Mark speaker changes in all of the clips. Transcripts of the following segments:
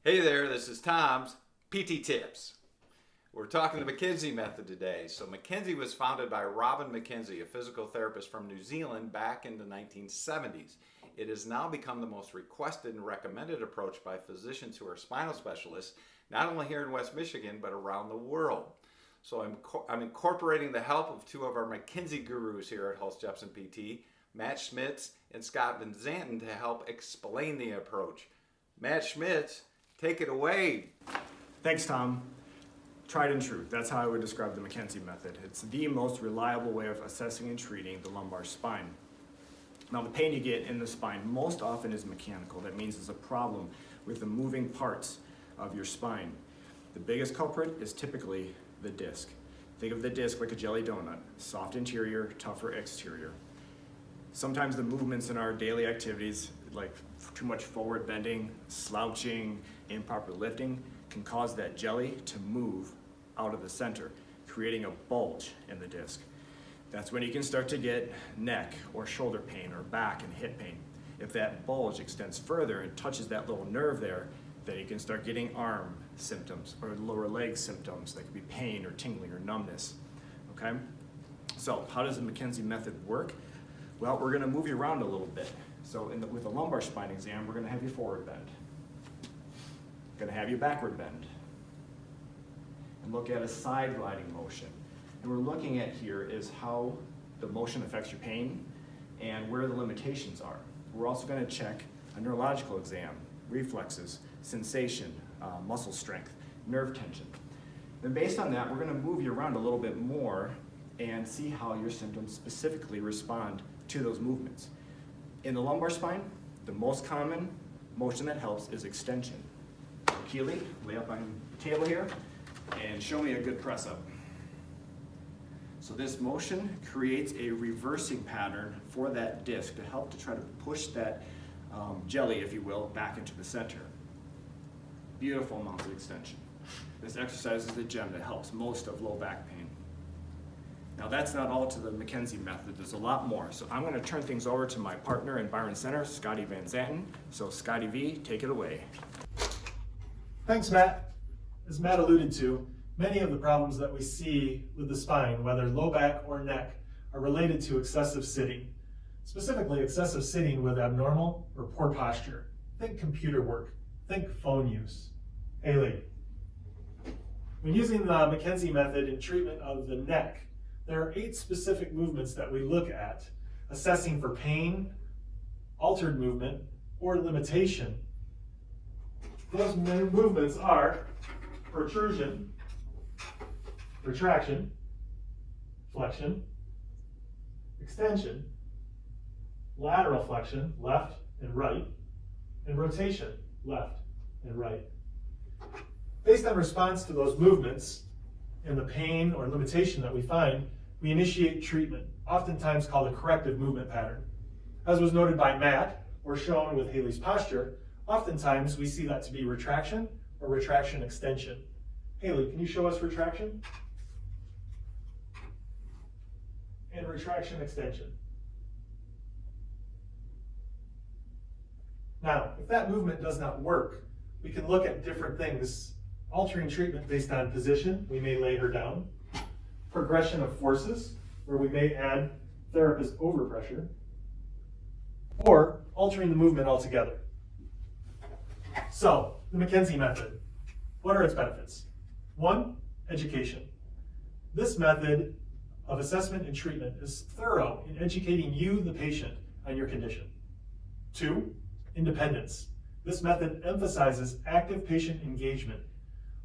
Speaker 1: Hey there, this is Tom's PT Tips. We're talking the McKenzie Method today. So McKenzie was founded by Robin McKenzie, a physical therapist from New Zealand back in the 1970s. It has now become the most requested and recommended approach by physicians who are spinal specialists, not only here in West Michigan, but around the world. So I'm incorporating the help of two of our McKenzie gurus here at Hulst Jepsen PT, Matt Schmitz and Scott Van Zanten, to help explain the approach. Matt Schmitz, take it away.
Speaker 2: Thanks, Tom. Tried and true. That's how I would describe the McKenzie Method. It's the most reliable way of assessing and treating the lumbar spine. Now, the pain you get in the spine most often is mechanical. That means it's a problem with the moving parts of your spine. The biggest culprit is typically the disc. Think of the disc like a jelly donut, soft interior, tougher exterior. Sometimes the movements in our daily activities, like too much forward bending, slouching, improper lifting, can cause that jelly to move out of the center, creating a bulge in the disc. That's when you can start to get neck or shoulder pain or back and hip pain. If that bulge extends further and touches that little nerve there, then you can start getting arm symptoms or lower leg symptoms. That could be pain or tingling or numbness. Okay? So how does the McKenzie Method work? Well, we're going to move you around a little bit. So with a lumbar spine exam, we're going to have you forward bend. Going to have you backward bend. And look at a side gliding motion. And we're looking at here is how the motion affects your pain and where the limitations are. We're also going to check a neurological exam, reflexes, sensation, muscle strength, nerve tension. Then based on that, we're going to move you around a little bit more and see how your symptoms specifically respond to those movements. In the lumbar spine, the most common motion that helps is extension. Keely, lay up on the table here and show me a good press up. So this motion creates a reversing pattern for that disc to help to try to push that jelly, if you will, back into the center. Beautiful amounts of extension. This exercise is a gem that helps most of low back pain. Now that's not all to the McKenzie Method, there's a lot more. So I'm going to turn things over to my partner in Byron Center, Scotty Van Zanten. So Scotty V, take it away.
Speaker 3: Thanks, Matt. As Matt alluded to, many of the problems that we see with the spine, whether low back or neck, are related to excessive sitting. Specifically, excessive sitting with abnormal or poor posture. Think computer work. Think phone use. Haley. When using the McKenzie Method in treatment of the neck, there are 8 specific movements that we look at, assessing for pain, altered movement, or limitation. Those movements are protrusion, retraction, flexion, extension, lateral flexion, left and right, and rotation, left and right. Based on response to those movements and the pain or limitation that we find, we initiate treatment, oftentimes called a corrective movement pattern. As was noted by Matt, or shown with Haley's posture, oftentimes we see that to be retraction or retraction extension. Haley, can you show us retraction? And retraction extension. Now, if that movement does not work, we can look at different things, altering treatment based on position. We may lay her down. Progression of forces, where we may add therapist overpressure, or altering the movement altogether. So, the McKenzie Method. What are its benefits? 1, education. This method of assessment and treatment is thorough in educating you, the patient, on your condition. 2, independence. This method emphasizes active patient engagement,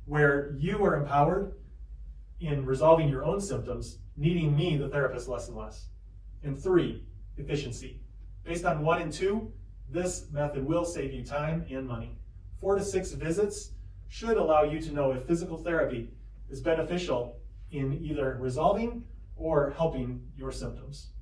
Speaker 3: where you are empowered in resolving your own symptoms, needing me, the therapist, less and less. And 3, efficiency. Based on 1 and 2, this method will save you time and money. 4 to 6 visits should allow you to know if physical therapy is beneficial in either resolving or helping your symptoms.